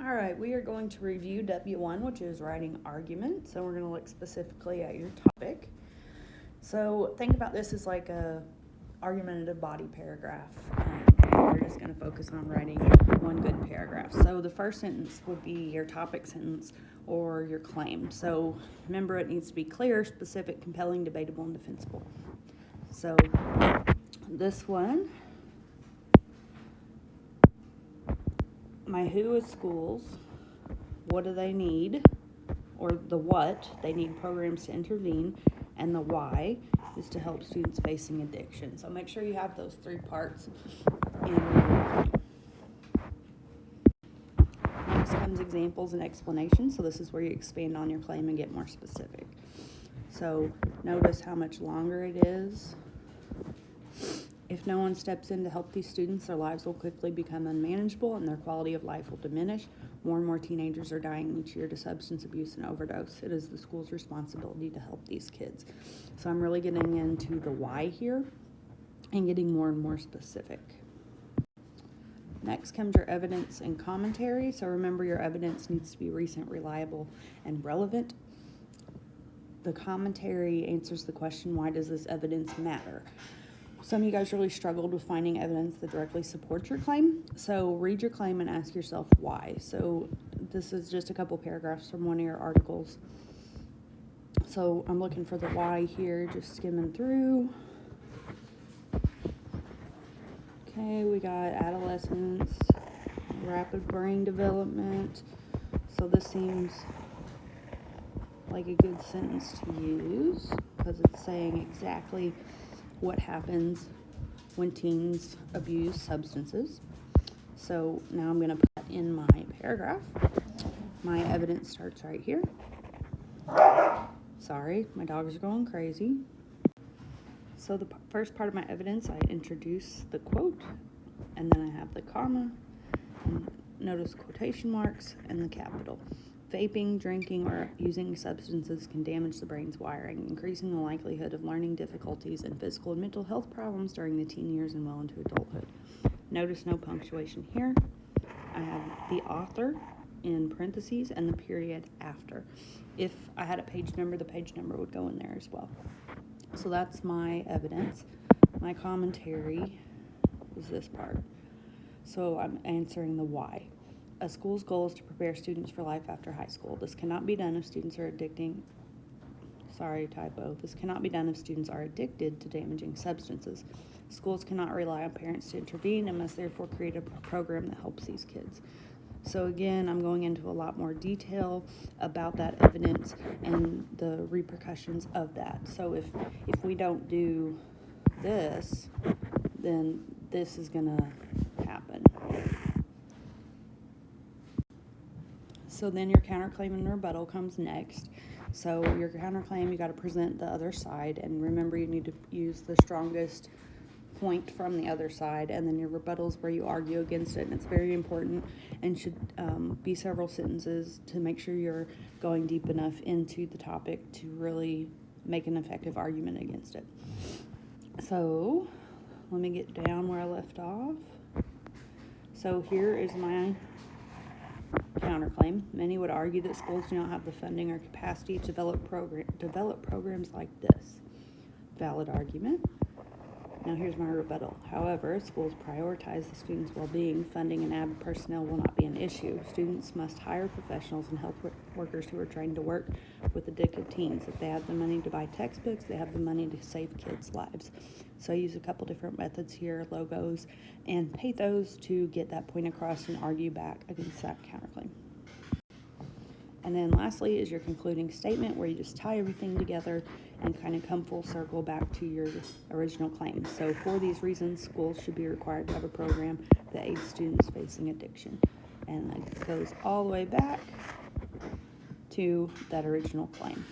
All right, we are going to review W1, which is writing argument. So we're going to look specifically at your topic. So think about this as like a argumentative body paragraph. We're just going to focus on writing one good paragraph. So the first sentence would be your topic sentence or your claim. So remember, it needs to be clear, specific, compelling, debatable, and defensible. So this one, my who is schools, what do they need, or the what, they need programs to intervene, and the why is to help students facing addiction. So make sure you have those three parts in your claim. Next comes examples and explanations. So this is where you expand on your claim and get more specific. So notice how much longer it is. If no one steps in to help these students, their lives will quickly become unmanageable and their quality of life will diminish. More and more teenagers are dying each year to substance abuse and overdose. It is the school's responsibility to help these kids. So I'm really getting into the why here and getting more and more specific. Next comes your evidence and commentary. So remember, your evidence needs to be recent, reliable, and relevant. The commentary answers the question, why does this evidence matter? Some of you guys really struggled with finding evidence that directly supports your claim. So read your claim and ask yourself why. So this is just a couple paragraphs from one of your articles. So I'm looking for the why here, just skimming through. Okay, we got adolescence, rapid brain development. So this seems like a good sentence to use because it's saying exactly what happens when teens abuse substances. So now I'm going to put that in my paragraph. My evidence starts right here. Sorry, my dogs are going crazy. So the first part of my evidence, I introduce the quote, and then I have the comma, and notice quotation marks, and the capital. Vaping, drinking, or using substances can damage the brain's wiring, increasing the likelihood of learning difficulties and physical and mental health problems during the teen years and well into adulthood. Notice no punctuation here. I have the author in parentheses and the period after. If I had a page number, the page number would go in there as well. So that's my evidence. My commentary is this part. So I'm answering the why. A school's goal is to prepare students for life after high school. This cannot be done if students are This cannot be done if students are addicted to damaging substances. Schools cannot rely on parents to intervene and must therefore create a program that helps these kids. So again, I'm going into a lot more detail about that evidence and the repercussions of that. So if we don't do this, then this is going to happen. So then your counterclaim and rebuttal comes next. So your counterclaim, you got to present the other side, and remember you need to use the strongest point from the other side, and then your rebuttal is where you argue against it, and it's very important and should be several sentences to make sure you're going deep enough into the topic to really make an effective argument against it. So let me get down where I left off. So here is my counterclaim. Many would argue that schools do not have the funding or capacity to develop programs like this. Valid argument. Now here's my rebuttal. However, schools prioritize the students' well-being. Funding and added personnel will not be an issue. Students must hire professionals and health workers who are trained to work with addicted teens. If they have the money to buy textbooks, they have the money to save kids' lives. So I use a couple different methods here, logos and pathos, to get that point across and argue back against that counterclaim. And then lastly is your concluding statement, where you just tie everything together and kind of come full circle back to your original claim. So for these reasons, schools should be required to have a program that aids students facing addiction. And it goes all the way back to that original claim.